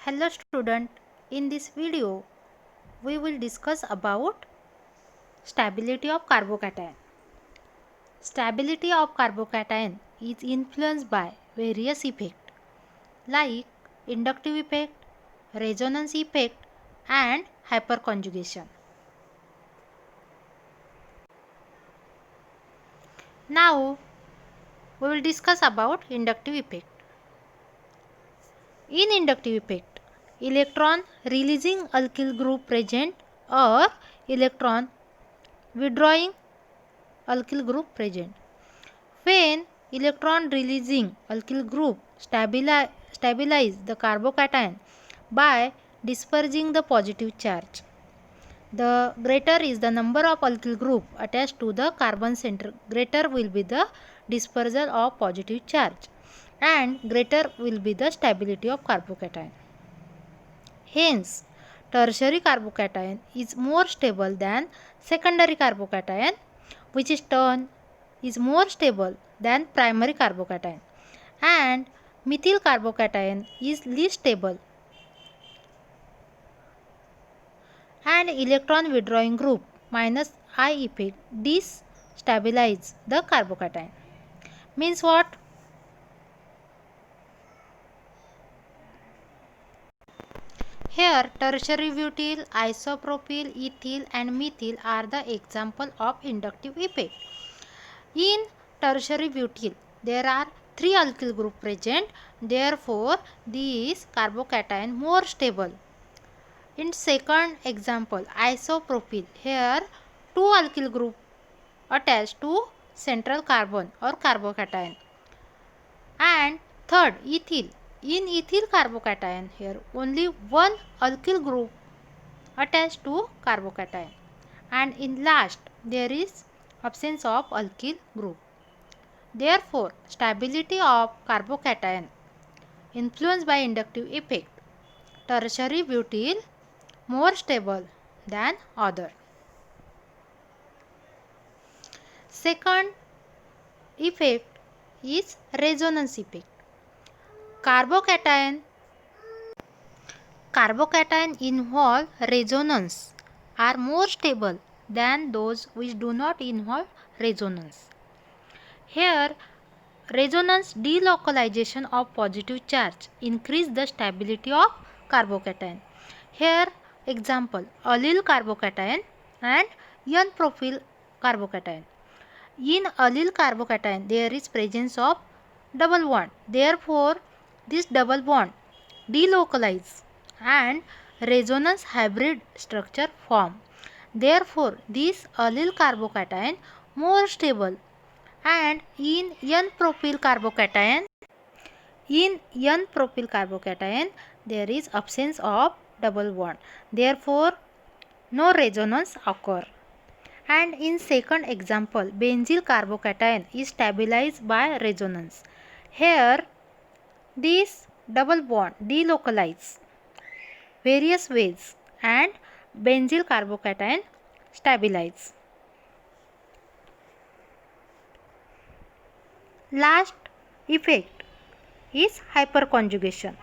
Hello student, in this video we will discuss about stability of carbocation. Stability of carbocation is influenced by various effects like inductive effect, resonance effect and hyperconjugation. Now we will discuss about inductive effect. In inductive effect, electron releasing alkyl group present or electron withdrawing alkyl group present. When electron releasing alkyl group stabilize the carbocation by dispersing the positive charge. The greater is the number of alkyl group attached to the carbon center, greater will be the dispersal of positive charge and greater will be the stability of carbocation. Hence, tertiary carbocation is more stable than secondary carbocation, which is turn is more stable than primary carbocation, and methyl carbocation is least stable, and electron withdrawing group minus I effect destabilize the carbocation. Means what? Here tertiary butyl, isopropyl, ethyl and methyl are the example of inductive effect. In tertiary butyl, there are 3 alkyl group present, therefore this carbocation more stable. In second example, isopropyl, here 2 alkyl group attached to central carbon or carbocation. And third, ethyl. In ethyl carbocation, here only 1 alkyl group attached to carbocation. And in last, there is absence of alkyl group. Therefore, stability of carbocation influenced by inductive effect. Tertiary butyl more stable than other. Second effect is resonance effect. Carbocation involve resonance are more stable than those which do not involve resonance. Here, resonance delocalization of positive charge increase the stability of carbocation. Here, example, allyl carbocation and N-propyl carbocation. In allyl carbocation, there is presence of double bond. Therefore, this double bond delocalize and resonance hybrid structure form. Therefore, this allyl carbocation more stable, and in N-propyl carbocation there is absence of double bond. Therefore, no resonance occur. And in second example, benzyl carbocation is stabilized by resonance. Here, this double bond delocalize various ways and benzyl carbocation stabilize. Last effect is hyperconjugation.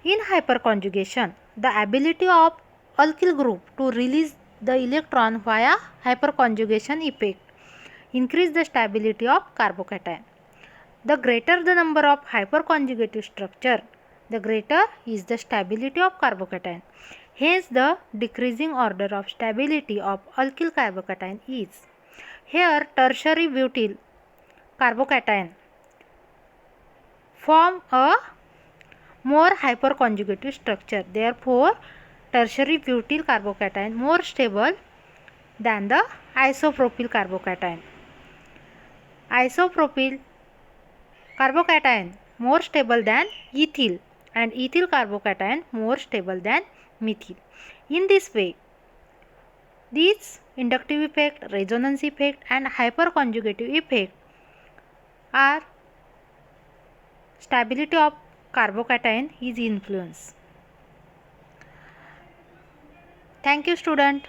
In hyperconjugation, the ability of alkyl group to release the electron via hyperconjugation effect increase the stability of carbocation. The greater the number of hyperconjugated structure, the greater is the stability of carbocation. Hence, the decreasing order of stability of alkyl carbocation is. Here, tertiary butyl carbocation form a more hyperconjugated structure. Therefore, tertiary butyl carbocation more stable than the isopropyl carbocation. Isopropyl carbocation more stable than ethyl and ethyl carbocation more stable than methyl. In this way, these inductive effect, resonance effect and hyperconjugative effect are stability of carbocation is influence. Thank you student.